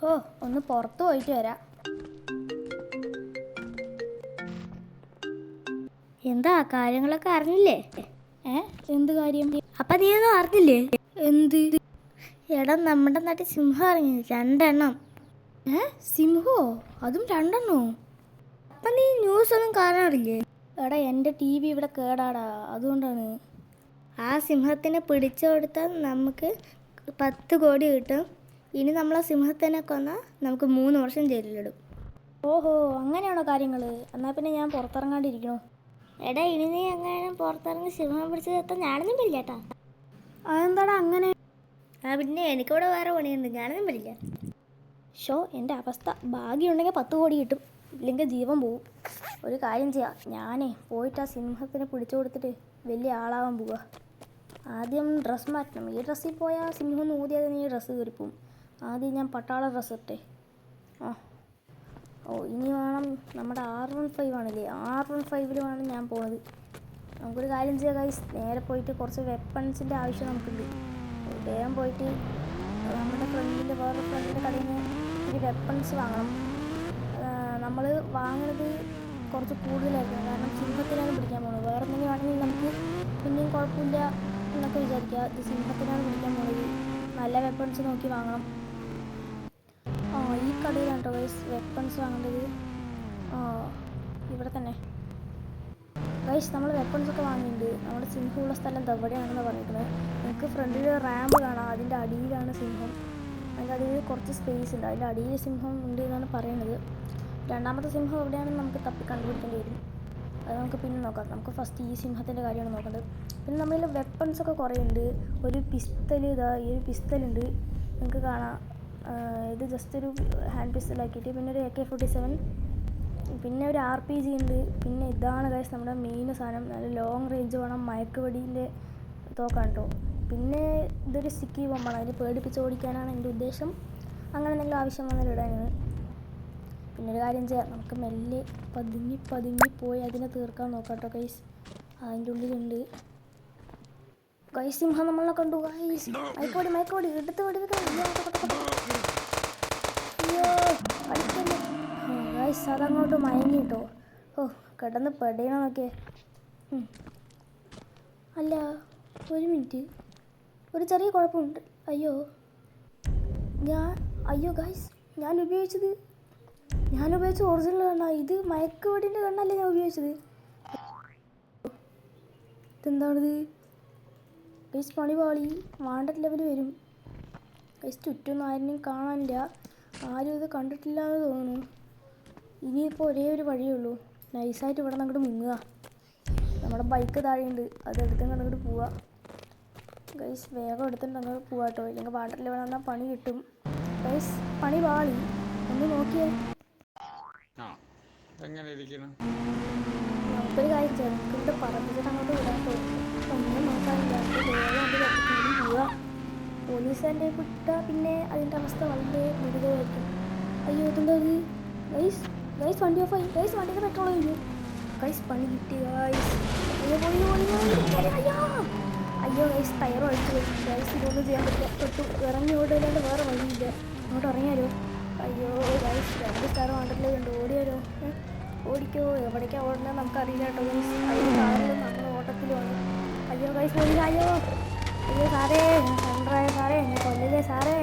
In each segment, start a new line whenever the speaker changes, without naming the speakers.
ഓ ഒന്ന് പുറത്ത് പോയിട്ട് വരാം. എന്താ കാര്യങ്ങളൊക്കെ അറിഞ്ഞില്ലേ? എന്ത് കാര്യം? അപ്പം നീ ഒന്നും അറിഞ്ഞില്ലേ? എന്ത്? എടാ നമ്മുടെ നാട്ടിൽ സിംഹം ഇറങ്ങി 2 സിംഹോ? അതും 2? അപ്പം നീ ന്യൂസ് ഒന്നും കാണാറില്ലേ? എടാ എൻ്റെ TV ഇവിടെ കേടാടാ, അതുകൊണ്ടാണ്. ആ സിംഹത്തിനെ പിടിച്ചു കൊടുത്താൽ നമുക്ക് 10 കോടി കിട്ടും. ഇനി നമ്മളെ സിംഹത്തിനെ കൊന്നാൽ നമുക്ക് 3 വർഷം ജയിലിലിടും. ഓഹോ, അങ്ങനെയാണോ കാര്യങ്ങൾ? എന്നാൽ പിന്നെ ഞാൻ പുറത്തിറങ്ങാണ്ടിരിക്കണോ? എടാ ഇനി നീ അങ്ങനെ പുറത്തിറങ്ങി സിംഹം പിടിച്ച് നിർത്താൻ ഞാനൊന്നും വരില്ല കേട്ടാ. അതെന്താടാ അങ്ങനെ? പിന്നെ എനിക്കിവിടെ വേറെ പണിയുണ്ട്, ഞാനൊന്നും വരില്ല. ഷോ എൻ്റെ അവസ്ഥ, ഭാഗ്യമുണ്ടെങ്കിൽ 10 കോടി കിട്ടും, ഇല്ലെങ്കിൽ ജീവൻ പോവും. ഒരു കാര്യം ചെയ്യാം, ഞാനേ പോയിട്ട് ആ സിംഹത്തിനെ പിടിച്ചു കൊടുത്തിട്ട് വലിയ ആളാവാൻ പോവുക. ആദ്യം ഡ്രസ്സ് മാറ്റണം. ഈ ഡ്രസ്സിൽ പോയാൽ സിംഹം ഊതിയാൽ നീ ഡ്രസ്സ് കയറിപ്പോവും. ആദ്യം ഞാൻ പട്ടാള ഡ്രസ്സ് ഇട്ടേ. ഇനി വേണം നമ്മുടെ R15 ആണില്ലേ, R15 വേണം ഞാൻ പോകുന്നത്. നമുക്കൊരു കാര്യം ചെയ്യാം ഗൈസ്, നേരെ പോയിട്ട് കുറച്ച് വെപ്പൺസിൻ്റെ ആവശ്യം നമുക്കുണ്ട്. വേഗം പോയിട്ട് നമ്മുടെ വേറെ ഫ്രണ്ടിൻ്റെ കടയിൽ നിന്ന് ഒരു വെപ്പൺസ് വാങ്ങണം. നമ്മൾ വാങ്ങുന്നത് കുറച്ച് കൂടുതലായിരിക്കണം, കാരണം സിംഹത്തിനാണ് പിടിക്കാൻ പോകുന്നത്. വേറെ എന്തെങ്കിലും ആണെങ്കിൽ നമുക്ക് പിന്നെയും കുഴപ്പമില്ല എന്നൊക്കെ വിചാരിക്കുക. ഇത് സിംഹത്തിനാണ് പിടിക്കാൻ പോകുന്നത്, നല്ല വെപ്പൺസ് നോക്കി വാങ്ങണം. ഈ കടയിലാണ് കേട്ടോ ഗൈസ് വെപ്പൺസ് വാങ്ങേണ്ടത്. ഇവിടെ തന്നെ ഗൈസ് നമ്മൾ വെപ്പൺസൊക്കെ വാങ്ങിയിട്ടുണ്ട്. നമ്മുടെ സിംഹമുള്ള സ്ഥലം എവിടെയാണെന്ന് പറഞ്ഞിരിക്കുന്നത്. നമുക്ക് ഫ്രണ്ടിൽ റാമ്പ് കാണാം, അതിൻ്റെ അടിയിലാണ് സിംഹം. അതിൻ്റെ അടിയിൽ കുറച്ച് സ്പേസ് ഉണ്ട്, അതിൻ്റെ അടിയിൽ സിംഹം ഉണ്ട് എന്നാണ് പറയുന്നത്. രണ്ടാമത്തെ സിംഹം എവിടെയാണെന്ന് നമുക്ക് തപ്പി കണ്ടുപിടിക്കേണ്ടി വരും. അത് നമുക്ക് പിന്നെ നോക്കാം. നമുക്ക് ഫസ്റ്റ് ഈ സിംഹത്തിൻ്റെ കാര്യമാണ് നോക്കേണ്ടത്. പിന്നെ നമ്മളിൽ വെപ്പൺസൊക്കെ കുറേ ഉണ്ട്. ഒരു പിസ്റ്റൽ, ഈ ഒരു പിസ്റ്റലുണ്ട് നിങ്ങൾക്ക് കാണാം. ഇത് ജസ്റ്റ് ഒരു ഹാൻഡ് പിസ്റ്റലാക്കിയിട്ട്, പിന്നെ ഒരു AK-47, പിന്നെ ഒരു RPG ഉണ്ട്. പിന്നെ ഇതാണ് ഗൈസ് നമ്മുടെ മെയിൻ സാധനം, നല്ല ലോങ് റേഞ്ച് വേണം, മയക്കുവെടീൻ്റെ തോക്കാണ് കേട്ടോ. പിന്നെ ഇതൊരു സ്റ്റിക്കി ബോംബാണ്, അതിന് പേടിപ്പിച്ച് ഓടിക്കാനാണ് എൻ്റെ ഉദ്ദേശം. അങ്ങനെ എന്തെങ്കിലും ആവശ്യം വന്നാൽ ഇടാനാണ്. പിന്നെ ഒരു കാര്യം ചെയ്യാം, നമുക്ക് മെല്ലെ പതുങ്ങി പോയി അതിനെ തീർക്കാൻ നോക്കാം കേട്ടോ ഗൈസ്. അതിൻ്റെ ഉള്ളിലുണ്ട് ഗൈസ് സിംഹം, നമ്മളെ കണ്ടു ഗൈസ്. മയക്കോടി എടുത്ത് വെടിവെക്കണം. അയ്യോ കളിക്കല്ലേ ഗൈസ്, അതങ്ങോട്ട് മയങ്ങി കേട്ടോ. കിടന്ന് പെടയണമെന്നൊക്കെ. അല്ല ഒരു മിനിറ്റ്, ഒരു ചെറിയ കുഴപ്പമുണ്ട്. അയ്യോ ഗൈസ്, ഞാൻ ഉപയോഗിച്ച ഒറിജിനൽ കണ്ണാ. ഇത് മയക്കുവെടിൻ്റെ കണ്ണല്ലേ ഞാൻ ഉപയോഗിച്ചത്. ഇതെന്താണിത് ഗൈസ്? പണിപാളി, വാണ്ടഡ് ലെവൽ വരും ഗൈസ്. ചുറ്റൊന്നും ആരെയും കാണാനില്ല, ആരും ഇത് കണ്ടിട്ടില്ല എന്ന് തോന്നുന്നു. ഇനിയിപ്പോൾ ഒരേ ഒരു വഴിയേ ഉള്ളൂ, നൈസായിട്ട് ഇവിടെ നിന്ന് അങ്ങോട്ട് മുങ്ങുക. നമ്മുടെ ബൈക്ക് താഴെയുണ്ട്, അതെടുത്തും അങ്ങോട്ട് പോവുക ഗൈസ്. വേഗം എടുത്തിട്ട് അങ്ങോട്ട് പോവാ കേട്ടോ, ഇല്ലെങ്കിൽ വാണ്ടഡ് ലെവൽ വന്നാൽ പണി കിട്ടും ഗൈസ്. പണി പാളി, ഒന്ന് നോക്കിയേ. നമുക്കൊരു കാര്യം ചെയ്യാം, നമുക്കിവിടെ പറമ്പിച്ചിട്ട് അങ്ങോട്ട് വിടാൻ തോന്നും. ഒന്നും നോക്കാനില്ല, വേഗം പോവുക. പോലീസുകാരുടെ വിട്ടാൽ പിന്നെ അതിൻ്റെ അവസ്ഥ വളരെ ഗുരുതരമായിരിക്കും. അയ്യോ ഇതെന്താ ഇത് ഗൈസ്? വണ്ടി ഓഫായി ഗൈസ്, വണ്ടിയുടെ പെട്രോൾ കഴിഞ്ഞു ഗൈസ്. പണി കിട്ടി ഗൈസ്. അയ്യോ ഗൈസ്, ടയറും അടിച്ചു ഗൈസ്. ഇതൊന്നും ചെയ്യാൻ പറ്റില്ല, ഇറങ്ങി ഓടില്ലാണ്ട് വേറെ വഴിയില്ല. അങ്ങോട്ട് ഇറങ്ങിയാലോ? അയ്യോ ഗൈസ്, 2 സ്റ്റാർ വാണ്ടല്ലേ ഉണ്ട്, ഓടിയാലോ? ഓടിക്കോ, എവിടേക്കാണ് ഓടണമെന്ന് നമുക്കറിയില്ല കേട്ടോ ഗൈസ്. അതിന് കാറിലും നമ്മൾ ഓട്ടത്തിലുമാണ്. അയ്യോ ഗൈസ് അയ്യോ സാറേ, സെൻറ്ററായ സാറേ, എന്നെ കൊല്ലില്ലേ സാറേ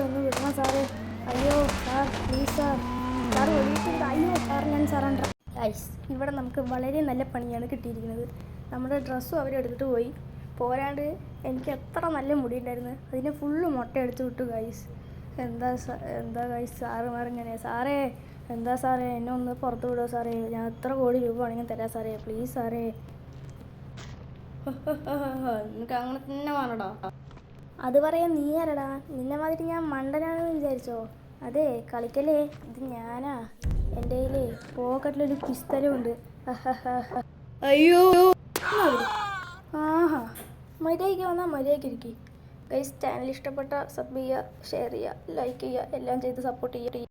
ഒന്ന് വിടണം സാറേ. അയ്യോ സാർ പ്ലീസ് സാർ ഒഴിച്ചിട്ട്. അയ്യോ സാർ ഞാൻ സറണ്ടർ. ഗൈസ് ഇവിടെ നമുക്ക് വളരെ നല്ല പണിയാണ് കിട്ടിയിരിക്കുന്നത്. നമ്മുടെ ഡ്രസ്സും അവരെടുത്തിട്ട് പോയി, പോരാണ്ട് എനിക്ക് എത്ര നല്ല മുടി ഉണ്ടായിരുന്നു അതിനെ ഫുള്ള് മുട്ട അടിച്ചു വിട്ടു ഗൈസ്. എന്താ ഗൈസ് സാറുമാരിങ്ങനെ? സാറേ എന്താ സാറേ, എന്നെ ഒന്ന് പുറത്ത് വിടുമോ സാറേ? ഞാൻ എത്ര കോടി രൂപ വേണമെങ്കിൽ തരാം സാറേ, പ്ലീസ് സാറേ. നിനക്ക് അങ്ങനെ തന്നെ വേണടാ. അത് പറയാൻ നീ ആരടാ? നിന്നെ മാതിരി ഞാൻ മണ്ടനാണെന്ന് വിചാരിച്ചോ? അതെ കളിക്കല്ലേ, ഇത് ഞാനാ. എൻ്റെ കയ്യിൽ പോക്കറ്റിലൊരു പിസ്തലും ഉണ്ട്. അയ്യോ മര്യാദയ്ക്ക് വന്നാൽ മര്യാദയ്ക്ക് ഇരിക്കും ഗൈസ്. ചാനൽ ഇഷ്ടപ്പെട്ട സബ് ചെയ്യുക, ഷെയർ ചെയ്യുക, ലൈക്ക് ചെയ്യുക, എല്ലാം ചെയ്ത് സപ്പോർട്ട് ചെയ്യുക.